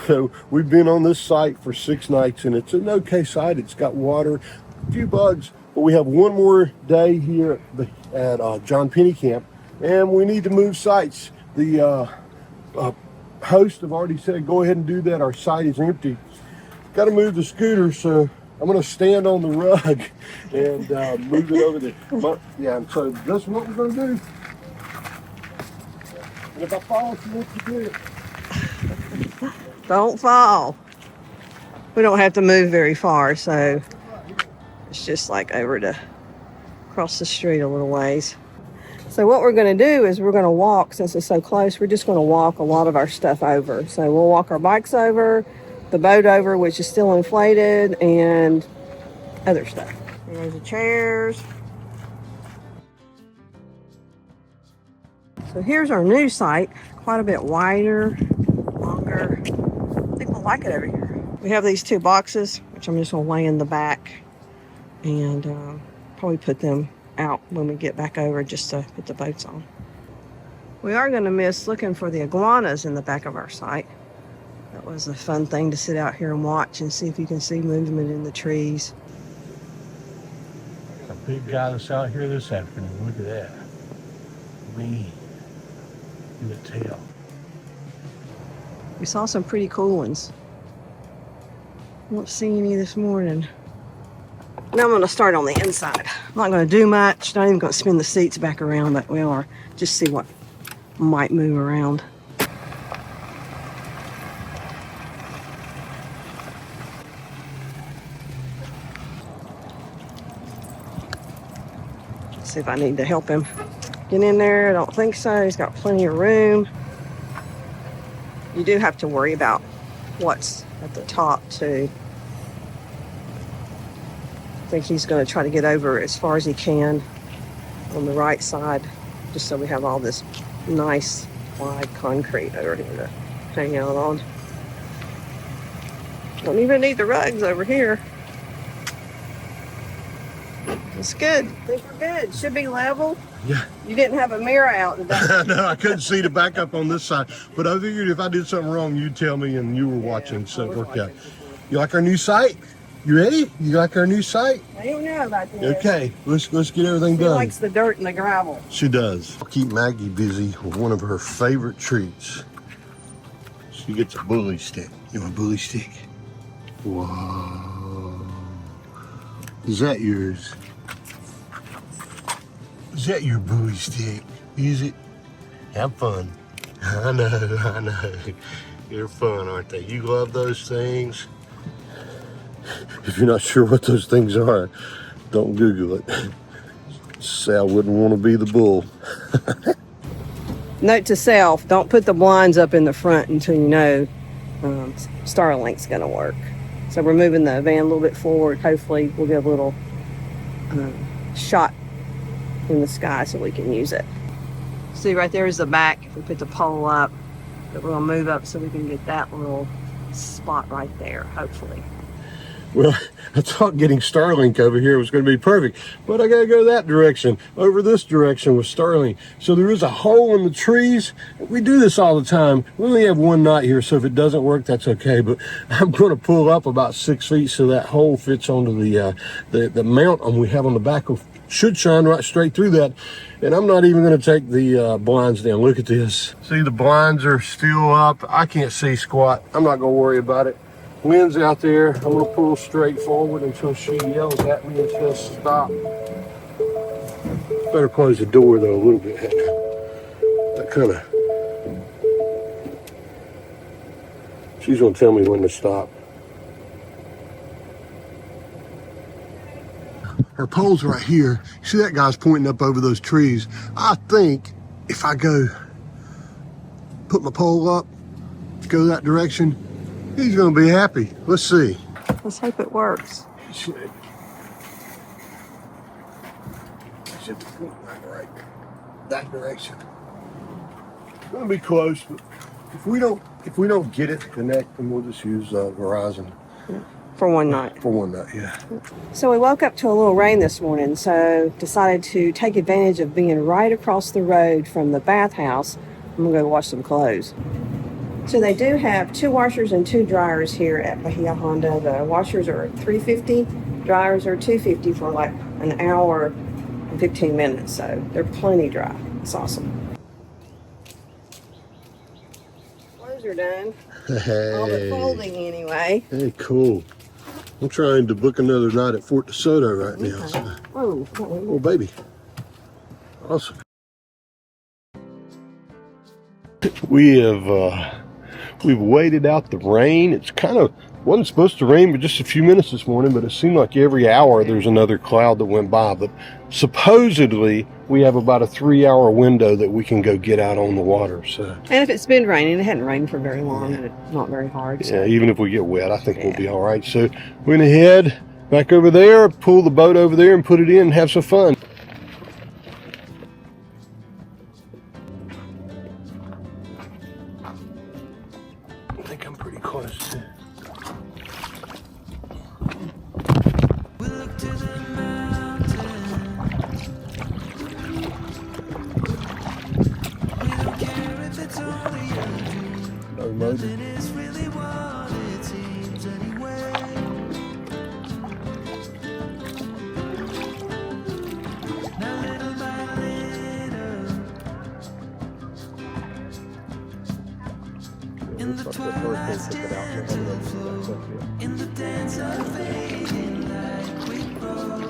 So we've been on this site for 6 nights, and it's an okay site. It's got water, a few bugs, but we have one more day here at John Pennecamp, and we need to move sites. The hosts have already said go ahead and do that. Our site is empty. Got to move the scooter, so I'm going to stand on the rug and move it over there. But, yeah, and so that's what we're going to do. And if I fall, she wants to do it. Don't fall. We don't have to move very far, so it's just like over to across the street a little ways. So what we're going to do is we're going to walk, since it's so close, we're just going to walk a lot of our stuff over. So we'll walk our bikes over, the boat over, which is still inflated, and other stuff. There's the chairs. So here's our new site, quite a bit wider, longer. I think we'll like it over here. We have these 2 boxes, which I'm just going to lay in the back and probably put them out when we get back over just to put the boats on. We are going to miss looking for the iguanas in the back of our site. That was a fun thing to sit out here and watch and see if you can see movement in the trees. A big guy that's out here this afternoon. Look at that. Man, you can tell. We saw some pretty cool ones. I don't see any this morning. Now I'm going to start on the inside. I'm not going to do much. Not even going to spin the seats back around, but we are. Just see what might move around. See if I need to help him get in there. I don't think so. He's got plenty of room. You do have to worry about what's at the top too. I think he's going to try to get over as far as he can on the right side, just so we have all this nice wide concrete over here to hang out on. Don't even need the rugs over here. It's good. I think we're good. Should be level. Yeah. You didn't have a mirror out today. No, I couldn't see the backup on this side. But I figured if I did something wrong, you'd tell me, and you were watching, so it worked out. You like our new site? You ready? You like our new site? I don't know about this. Okay, let's get everything done. She likes the dirt and the gravel. She does. I'll keep Maggie busy with one of her favorite treats. She gets a bully stick. You want a bully stick? Whoa. Is that yours? Is that your bully stick? Use it. Have fun. I know. They're fun, aren't they? You love those things. If you're not sure what those things are, don't Google it. Sal wouldn't want to be the bull. Note to self, don't put the blinds up in the front until you know Starlink's going to work. So we're moving the van a little bit forward. Hopefully we'll get a little shot in the sky so we can use it. See, right there is the back. If we put the pole up, but we're going to move up so we can get that little spot right there, hopefully. Well, I thought getting Starlink over here was going to be perfect, but I got to go that direction, over this direction with Starlink. So there is a hole in the trees. We do this all the time. We only have one night here, so if it doesn't work, that's okay. But I'm going to pull up about 6 feet so that hole fits onto the mount we have on the back. Should shine right straight through that. And I'm not even going to take the blinds down. Look at this. See, the blinds are still up. I can't see squat. I'm not going to worry about it. Wind's out there. I'm going to pull straight forward until she yells at me and says stop. Better close the door though a little bit. That kind of... She's going to tell me when to stop. Her pole's right here. See that guy's pointing up over those trees. I think if I go put my pole up, go that direction, he's going to be happy. Let's see. Let's hope it works. It should. It should be pointing right that direction. It's going to be close, but if we don't get it to connect, then we'll just use Verizon. Yeah. For one night. For one night, yeah. So we woke up to a little rain this morning, so decided to take advantage of being right across the road from the bathhouse. I'm going to go wash some clothes. So they do have 2 washers and 2 dryers here at Bahia Honda. The washers are $350, dryers are $250 for like an hour and 15 minutes. So they're plenty dry. It's awesome. Clothes are done. All the folding anyway. Hey, cool. I'm trying to book another night at Fort DeSoto right now. So. Oh, baby. Awesome. We've waited out the rain. It's kind of wasn't supposed to rain but just a few minutes this morning, but it seemed like every hour there's another cloud that went by. But supposedly we have about a 3-hour window that we can go get out on the water. So, and if it's been raining, it hadn't rained for very long, and it's not very hard. So. Yeah, even if we get wet, I think we'll be all right. So went ahead back over there, pull the boat over there and put it in and have some fun. I think I'm pretty close to. We look to the mountains. We don't care if it's only a dream. No motor. Nothing is really what it seems anyway. Now little by little, in the twilight still to flow, in the dance of fading light we grow.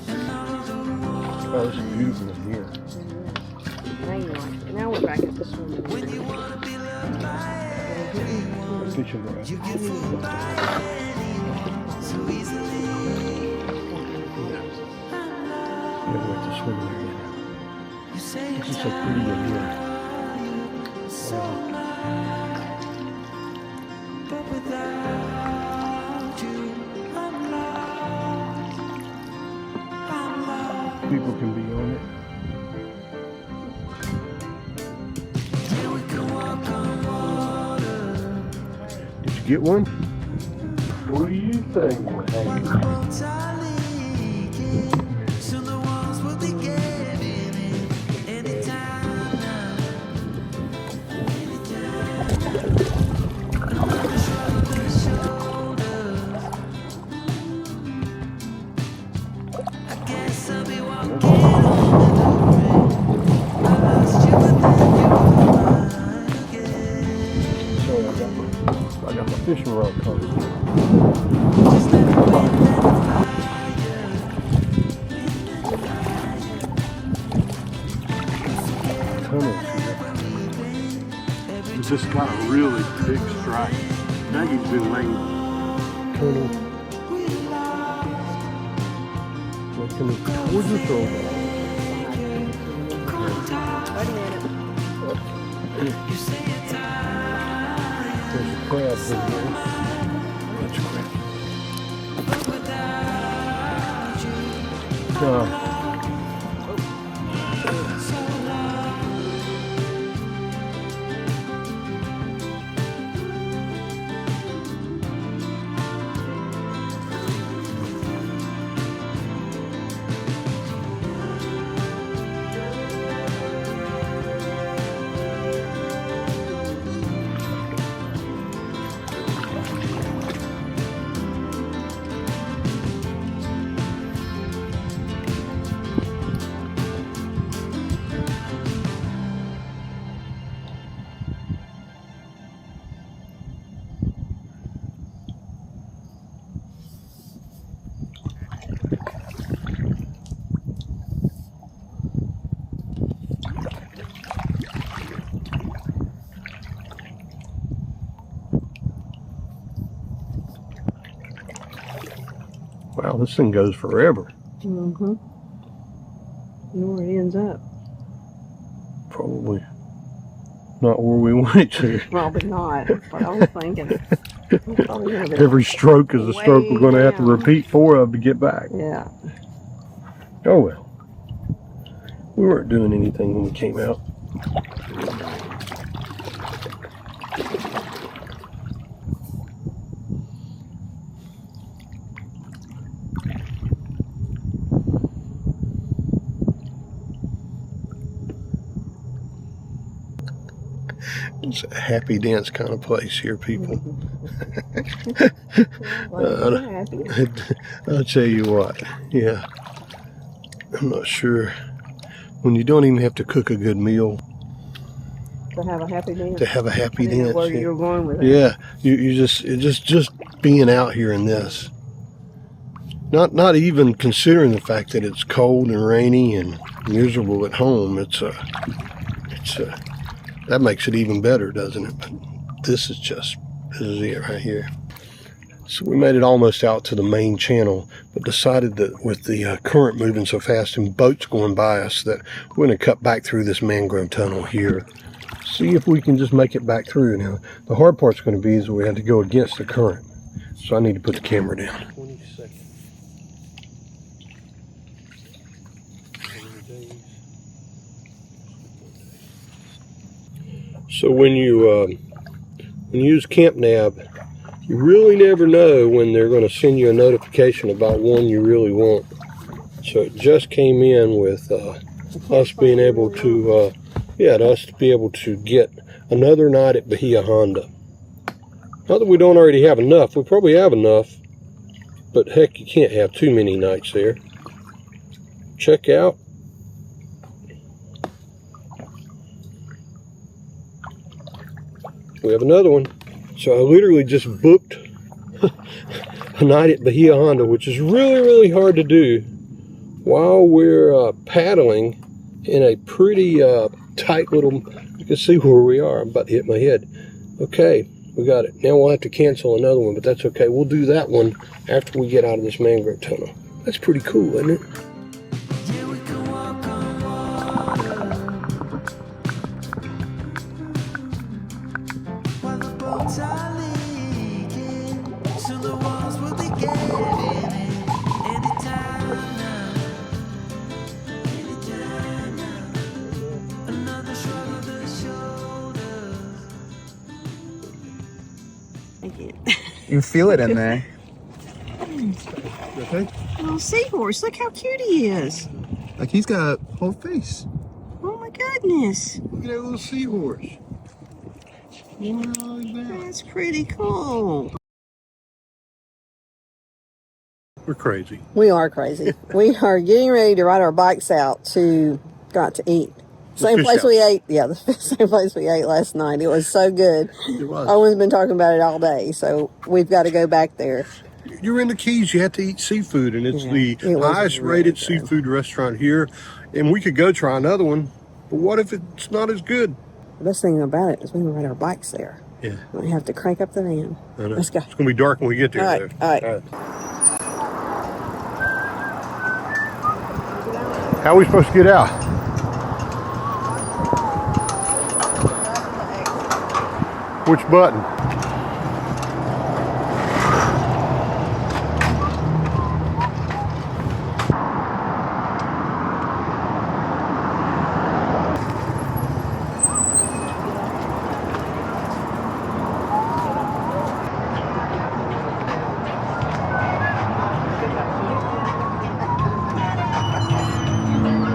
And all the warmth Oh, this is beautiful in here. Now we're back at the swimming when you wanna be loved by everyone, Fishing rod. you get fooled by anyone so easily. Yeah, we have to swim in here. You say This is so pretty in here. so much, but without you, I'm lost. I'm lost. People can be on it. Yeah, we can walk on water. Did you get one? What do you think? Boats are leaking, soon the walls will be giving in. Anytime now, anytime. Another shrug of the shoulders. I guess I'll be walking under the rain. I lost you, but then you were mine again. So I got my fishing rod covered. Just let the wind and the fire. Tunnels here. This got a really big strike. Maggie's been laying tunnel. What's coming towards us or You say you're tired, there's a crab in there. Bunch of crab. but without you, So, so lost. wow, this thing goes forever. Mm-hmm. You know where it ends up. Probably not where we want it to. Probably not. That's what I was thinking. Probably gonna be Every stroke is a stroke we're going to have to way down. repeat 4 of to get back. Yeah. Oh well. We weren't doing anything when we came out. It's a happy dance kind of place here, people. I'll tell you what, yeah. I'm not sure. When you don't even have to cook a good meal. To have a happy dance. To have a happy dance. Where you're going with it. Yeah, you just being out here in this. Not even considering the fact that it's cold and rainy and miserable at home. That makes it even better, doesn't it? But this is it right here. So we made it almost out to the main channel, but decided that with the current moving so fast and boats going by us, that we're going to cut back through this mangrove tunnel here. See if we can just make it back through. Now, the hard part's going to be is we have to go against the current. So I need to put the camera down. 20 seconds. So when you use Campnab, you really never know when they're going to send you a notification about one you really want. So it just came in with us being able to, us to be able to get another night at Bahia Honda. Not that we don't already have enough. We probably have enough, but heck, you can't have too many nights there. Check out. We have another one. So I literally just booked a night at Bahia Honda, which is really, really hard to do while we're paddling in a pretty tight little, you can see where we are. I'm about to hit my head. Okay, we got it. Now we'll have to cancel another one, but that's okay. We'll do that one after we get out of this mangrove tunnel. That's pretty cool, isn't it? You can feel it in there. Okay. Little seahorse, look how cute he is. Like he's got a whole face. Oh my goodness. Look at that little seahorse. That's pretty cool. We're crazy. We are crazy. We are getting ready to ride our bikes out to got to eat. Same place we ate. Yeah, the same place we ate last night. It was so good. It was. Owen's been talking about it all day, so we've got to go back there. You're in the Keys, you have to eat seafood, and it's the highest rated seafood restaurant here. And we could go try another one, but what if it's not as good? The best thing about it is we can ride our bikes there. Yeah. We have to crank up the van. I know. Let's go. It's going to be dark when we get there. All right. How are we supposed to get out? Which button?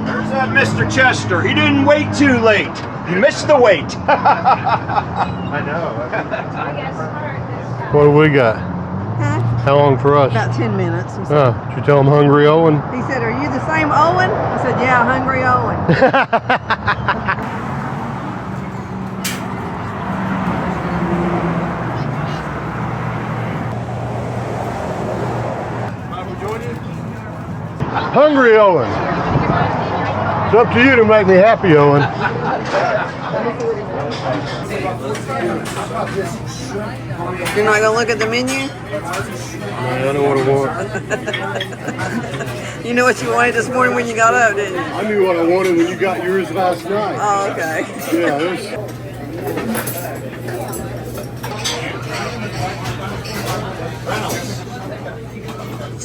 There's that Mr. Chester. He didn't wait too late. You missed the wait. I know. What do we got? Huh? How long for us? About 10 minutes. He said, Did you tell him Hungry Owen? he said, are you the same Owen? I said, yeah, Hungry Owen. Hungry Owen. It's up to you to make me happy, Owen. You're not going to look at the menu? I know what I want. You know what you wanted this morning when you got up, didn't you? I knew what I wanted when you got yours last night. Oh, okay. Yeah, there's...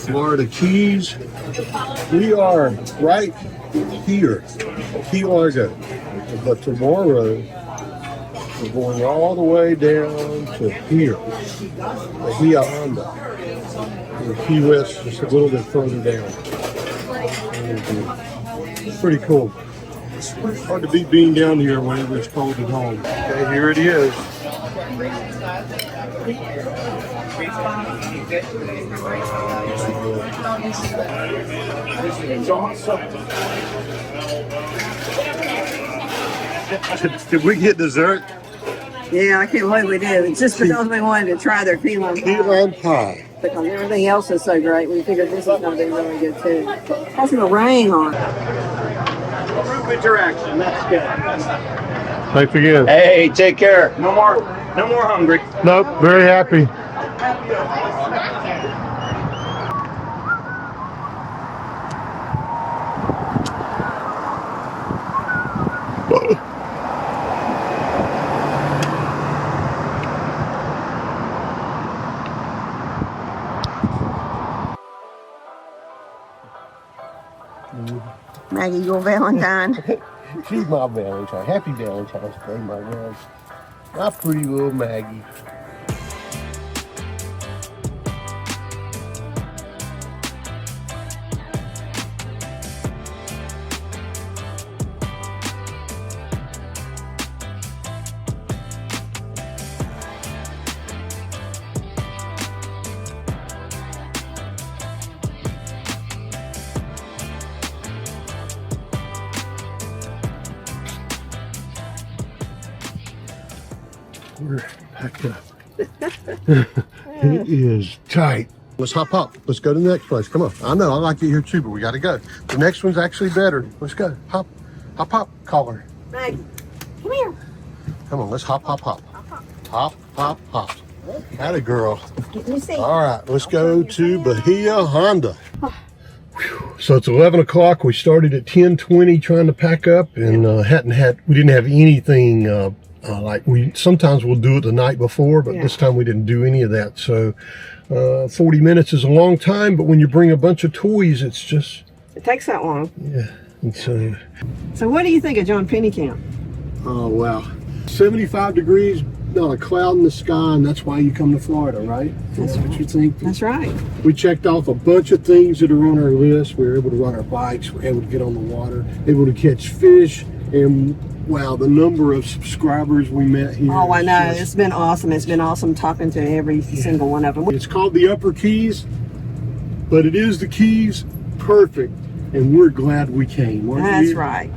Florida Keys. We are right here, Key Largo. But tomorrow, we're going all the way down to here, Bahia Honda. And Key West just a little bit further down. It's pretty cool. Hard to beat being down here whenever it's cold at home. Okay, here it is. Did we get dessert? Yeah, I can't believe we did. It's just because we wanted to try their key lime Key pie. lime pie. Because everything else is so great, we figured this is going to be really good too. Has some meringue on it. Group interaction. That's good. Thanks again. Hey, take care. No more hungry. Nope, very happy. Maggie, your Valentine. She's my Valentine. Happy Valentine's Day, my love. My pretty little Maggie. We're packed up. It is tight. Let's hop up. Let's go to the next place. Come on. I know I like it here too, but we got to go. The next one's actually better. Let's go. Hop, hop, hop. Call her. Maggie, come here. Come on. Let's hop, hop, hop. Hop, hop, hop. Atta girl. Get me a seat. All right. Let's go to Bahia Honda. So it's 11 o'clock. We started at 10:20 trying to pack up, and we didn't have anything. Like sometimes we'll do it the night before, but this time we didn't do any of that. So 40 minutes is a long time, but when you bring a bunch of toys, it's just... It takes that long. Yeah. So what do you think of John Pennecamp? Oh, wow. 75 degrees, not a cloud in the sky, and that's why you come to Florida, right? That's what you think? That's right. We checked off a bunch of things that are on our list. We were able to ride our bikes. We were able to get on the water, able to catch fish, and... wow, the number of subscribers we met here. Oh, I know. It's been awesome. It's been awesome talking to every single one of them. It's called the Upper Keys, but it is the Keys perfect, and we're glad we came. That's right.